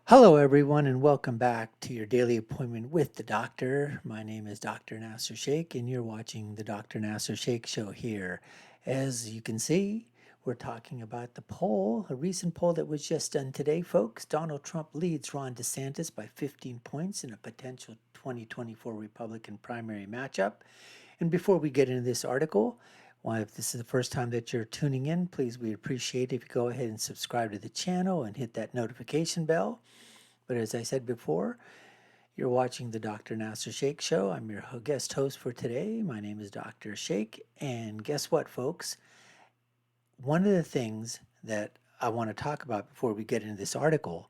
Hello, everyone, and welcome back to your daily appointment with the doctor. My name is Dr. Nasser Sheikh, and you're watching the Dr. Nasser Sheikh Show here. As you can see, we're talking about the poll, a recent poll that was just done today, folks. Donald Trump leads Ron DeSantis by 15 points in a potential 2024 Republican primary matchup. And before we get into this article, well, if this is the first time that you're tuning in, please, we appreciate if you go ahead and subscribe to the channel and hit that notification bell. But as I said before, you're watching the Dr. Nasser Sheikh Show. I'm your guest host for today. My name is Dr. Sheikh. And guess what, folks? One of the things that I want to talk about before we get into this article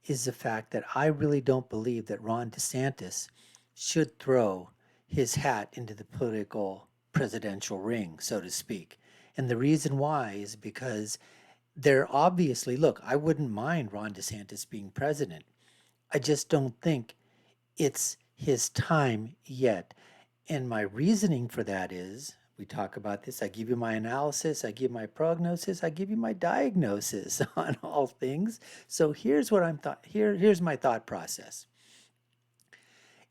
is the fact that I really don't believe that Ron DeSantis should throw his hat into the political presidential ring, so to speak. And the reason why is because they're obviously, look, I wouldn't mind Ron DeSantis being president. I just don't think it's his time yet. And my reasoning for that is we talk about this. I give you my analysis, I give my prognosis, I give you my diagnosis on all things. So here's what here's my thought process.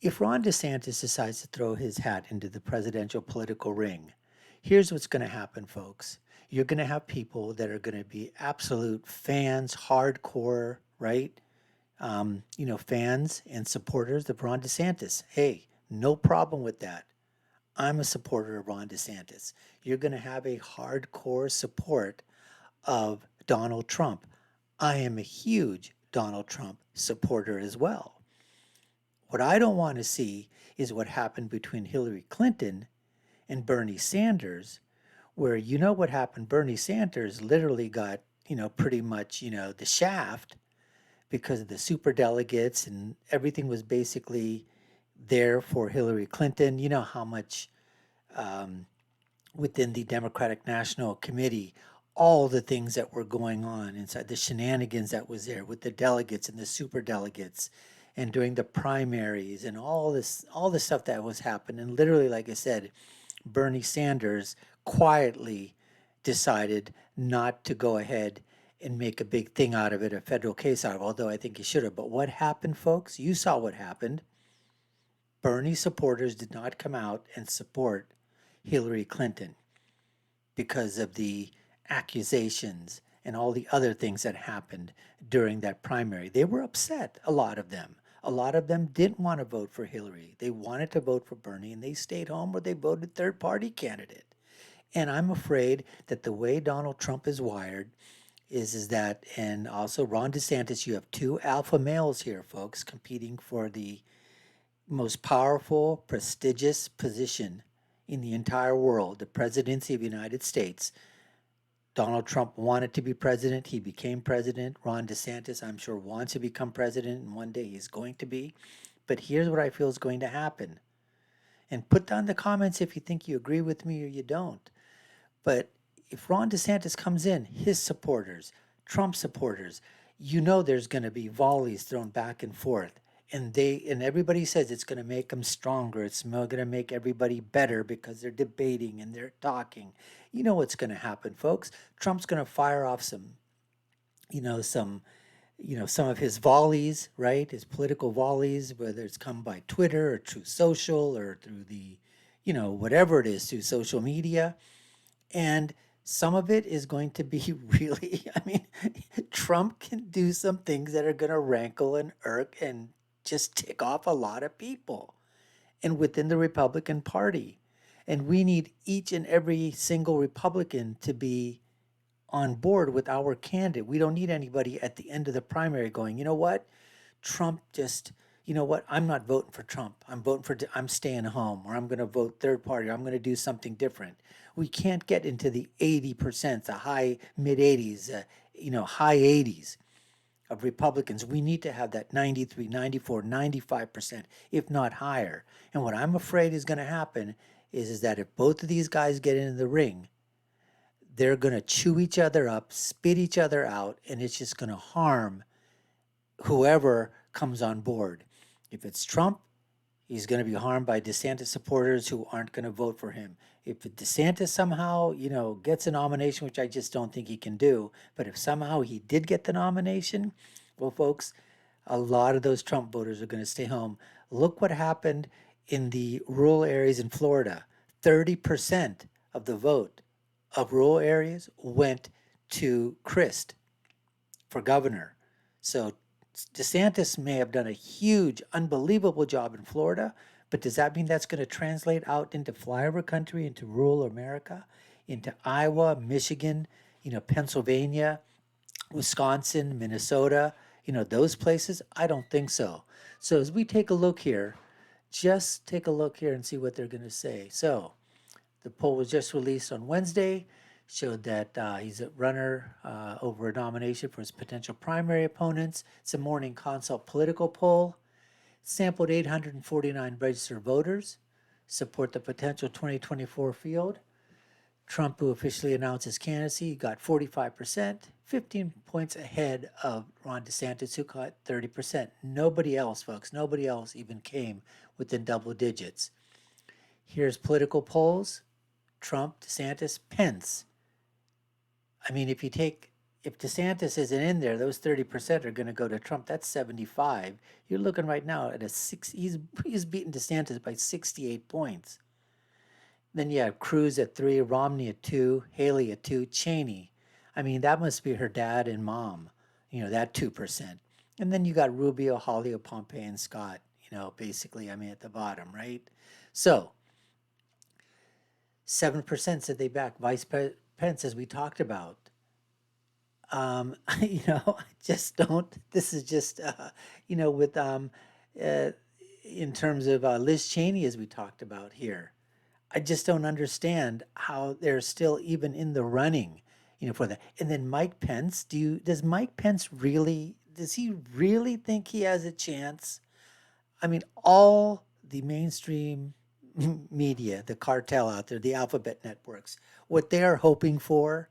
If Ron DeSantis decides to throw his hat into the presidential political ring, here's what's going to happen, folks. You're going to have people that are going to be absolute fans, hardcore, right? Fans and supporters of Ron DeSantis. Hey, no problem with that. I'm a supporter of Ron DeSantis. You're going to have a hardcore support of Donald Trump. I am a huge Donald Trump supporter as well. What I don't want to see is what happened between Hillary Clinton and Bernie Sanders, where you know what happened. Bernie Sanders literally got, pretty much, the shaft because of the super delegates and everything was basically there for Hillary Clinton. You know how much within the Democratic National Committee, all the things that were going on inside the shenanigans that was there with the delegates and the super delegates and during the primaries and all the stuff that was happening. And literally, like I said, Bernie Sanders quietly decided not to go ahead and make a big thing out of it, a federal case out of it, although I think he should have. But what happened, folks? You saw what happened. Bernie supporters did not come out and support Hillary Clinton because of the accusations and all the other things that happened during that primary. They were upset, a lot of them. A lot of them didn't want to vote for Hillary. They wanted to vote for Bernie and they stayed home or they voted third party candidate. And I'm afraid that the way Donald Trump is wired is that, and also Ron DeSantis, you have two alpha males here, folks, competing for the most powerful, prestigious position in the entire world, the presidency of the United States. Donald Trump wanted to be president. He became president. Ron DeSantis, I'm sure, wants to become president, and one day he's going to be. But here's what I feel is going to happen. And put down the comments if you think you agree with me or you don't. But if Ron DeSantis comes in, his supporters, Trump supporters, there's going to be volleys thrown back and forth. And everybody says it's going to make them stronger. It's going to make everybody better because they're debating and they're talking. You know what's going to happen, folks. Trump's going to fire off some some of his volleys, right? His political volleys, whether it's come by Twitter or through social or through the, whatever it is, through social media. And some of it is going to be really, Trump can do some things that are going to rankle and irk and just tick off a lot of people and within the Republican Party. And we need each and every single Republican to be on board with our candidate. We don't need anybody at the end of the primary going, you know what? Trump just, you know what? I'm not voting for Trump. I'm staying home, or I'm going to vote third party, or I'm going to do something different. We can't get into the 80%, the high mid 80s, high 80s of Republicans. We need to have that 93, 94, 95%, if not higher. And what I'm afraid is going to happen is that if both of these guys get into the ring, they're going to chew each other up, spit each other out, and it's just going to harm whoever comes on board. If it's Trump, he's going to be harmed by DeSantis supporters who aren't going to vote for him. If DeSantis somehow, gets a nomination, which I just don't think he can do, but if somehow he did get the nomination, well, folks, A lot of those Trump voters are going to stay home. Look what happened in the rural areas in Florida. 30% of the vote of rural areas went to Christ for governor. So DeSantis may have done a huge, unbelievable job in Florida, but does that mean that's going to translate out into flyover country, into rural America, into Iowa, Michigan, Pennsylvania, Wisconsin, Minnesota, those places? I don't think so. So as we take a look here, just take a look here and see what they're going to say. So the poll was just released on Wednesday, showed that he's a runner over a nomination for his potential primary opponents. It's a morning consult Politico poll. Sampled 849 registered voters, support the potential 2024 field. Trump, who officially announced his candidacy, got 45%, 15 points ahead of Ron DeSantis, who got 30%. Nobody else, folks, nobody else even came within double digits. Here's political polls. Trump, DeSantis, Pence. I mean, if DeSantis isn't in there, those 30% are going to go to Trump. That's 75. You're looking right now at he's beaten DeSantis by 68 points. Then you have Cruz at 3, Romney at 2, Haley at 2, Cheney. I mean, that must be her dad and mom, that 2%. And then you got Rubio, Hollio, Pompeo, and Scott, basically, I mean, at the bottom, right? So 7% said they back Vice Pence, as we talked about. I just don't. This is just, with in terms of Liz Cheney, as we talked about here. I just don't understand how they're still even in the running, for that. And then Mike Pence, does Mike Pence does he really think he has a chance? I mean, all the mainstream media, the cartel out there, the alphabet networks, what they're hoping for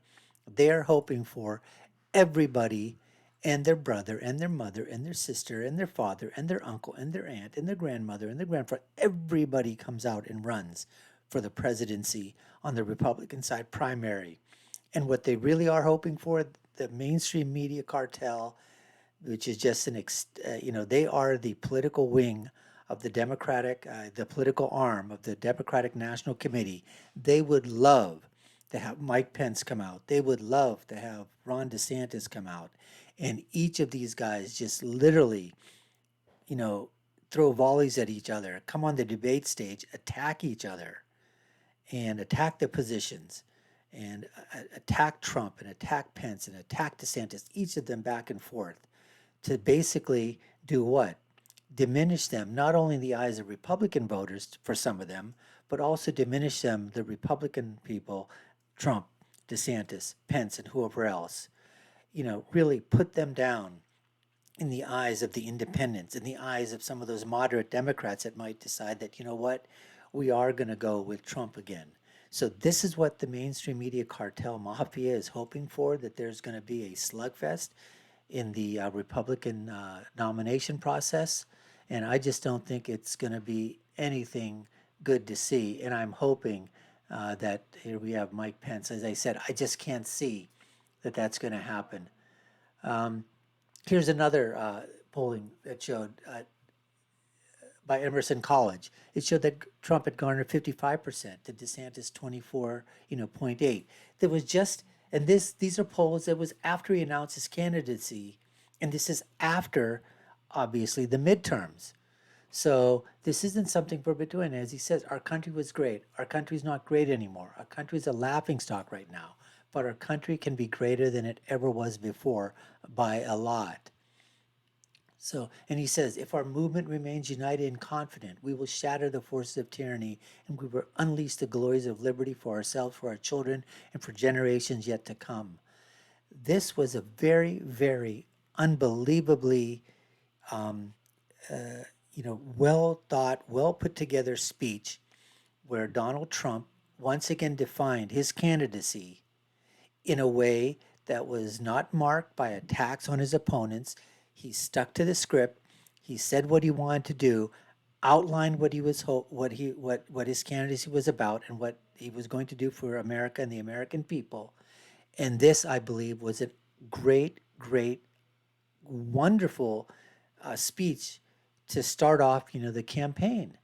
everybody and their brother and their mother and their sister and their father and their uncle and their aunt and their grandmother and their grandfather. Everybody comes out and runs for the presidency on the Republican side primary. And what they really are hoping for, the mainstream media cartel, which is just they are the political wing of the political arm of the Democratic National Committee. They would love to have Mike Pence come out. They would love to have Ron DeSantis come out. And each of these guys just literally, throw volleys at each other, come on the debate stage, attack each other, and attack the positions, and attack Trump, and attack Pence, and attack DeSantis, each of them back and forth, to basically do what? Diminish them, not only in the eyes of Republican voters for some of them, but also diminish them, the Republican people, Trump, DeSantis, Pence, and whoever else, really put them down in the eyes of the independents, in the eyes of some of those moderate Democrats that might decide that, we are going to go with Trump again. So this is what the mainstream media cartel mafia is hoping for, that there's going to be a slugfest in the Republican nomination process. And I just don't think it's going to be anything good to see. And I'm hoping that here we have Mike Pence. As I said, I just can't see that that's going to happen. Here's another polling that showed by Emerson College. It showed that Trump had garnered 55%, to DeSantis 24.8. There was just, and these are polls that was after he announced his candidacy, and this is after, obviously, the midterms. So this isn't something we're doing. As he says, our country was great. Our country's not great anymore. Our country's a laughingstock right now. But our country can be greater than it ever was before by a lot. So, and he says, if our movement remains united and confident, we will shatter the forces of tyranny and we will unleash the glories of liberty for ourselves, for our children, and for generations yet to come. This was a very, very unbelievably well thought, well put together speech where Donald Trump once again defined his candidacy in a way that was not marked by attacks on his opponents. He stuck to the script. He said what he wanted to do, outlined what his candidacy was about, and what he was going to do for America and the American people. And this, I believe, was a great, great, wonderful speech to start off, the campaign.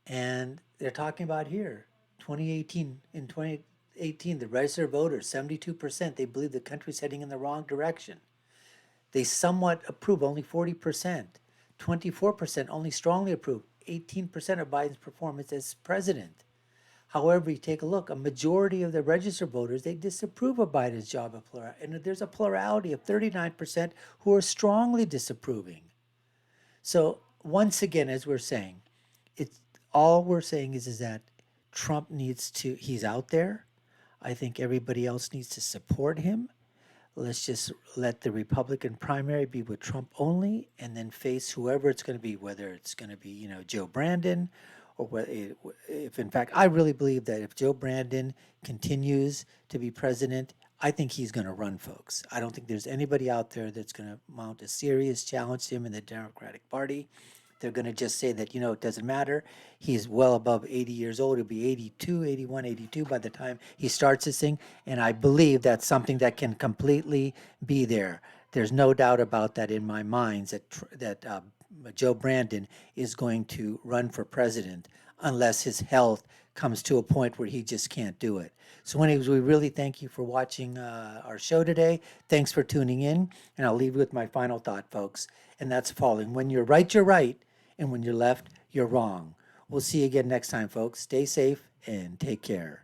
And they're talking about here, 2018, in 2018, the registered voters, 72%, they believe the country's heading in the wrong direction. They somewhat approve, only 40%. 24% only strongly approve. 18% of Biden's performance as president. However, you take a look, a majority of the registered voters, they disapprove of Biden's job of plurality. And there's a plurality of 39% who are strongly disapproving. So once again, as we're saying, it's all we're saying is that Trump needs to, he's out there. I think everybody else needs to support him. Let's just let the Republican primary be with Trump only, and then face whoever it's going to be, whether it's going to be, Joe Brandon, or if in fact, I really believe that if Joe Brandon continues to be president, I think he's going to run, folks. I don't think there's anybody out there that's going to mount a serious challenge to him in the Democratic Party. They're going to just say that, it doesn't matter. He's well above 80 years old. He'll be 82, 81, 82 by the time he starts this thing. And I believe that's something that can completely be there. There's no doubt about that in my mind that Joe Brandon is going to run for president unless his health comes to a point where he just can't do it. So anyways, we really thank you for watching our show today. Thanks for tuning in. And I'll leave you with my final thought, folks. And that's the following. When you're right, you're right. And when you're left, you're wrong. We'll see you again next time, folks. Stay safe and take care.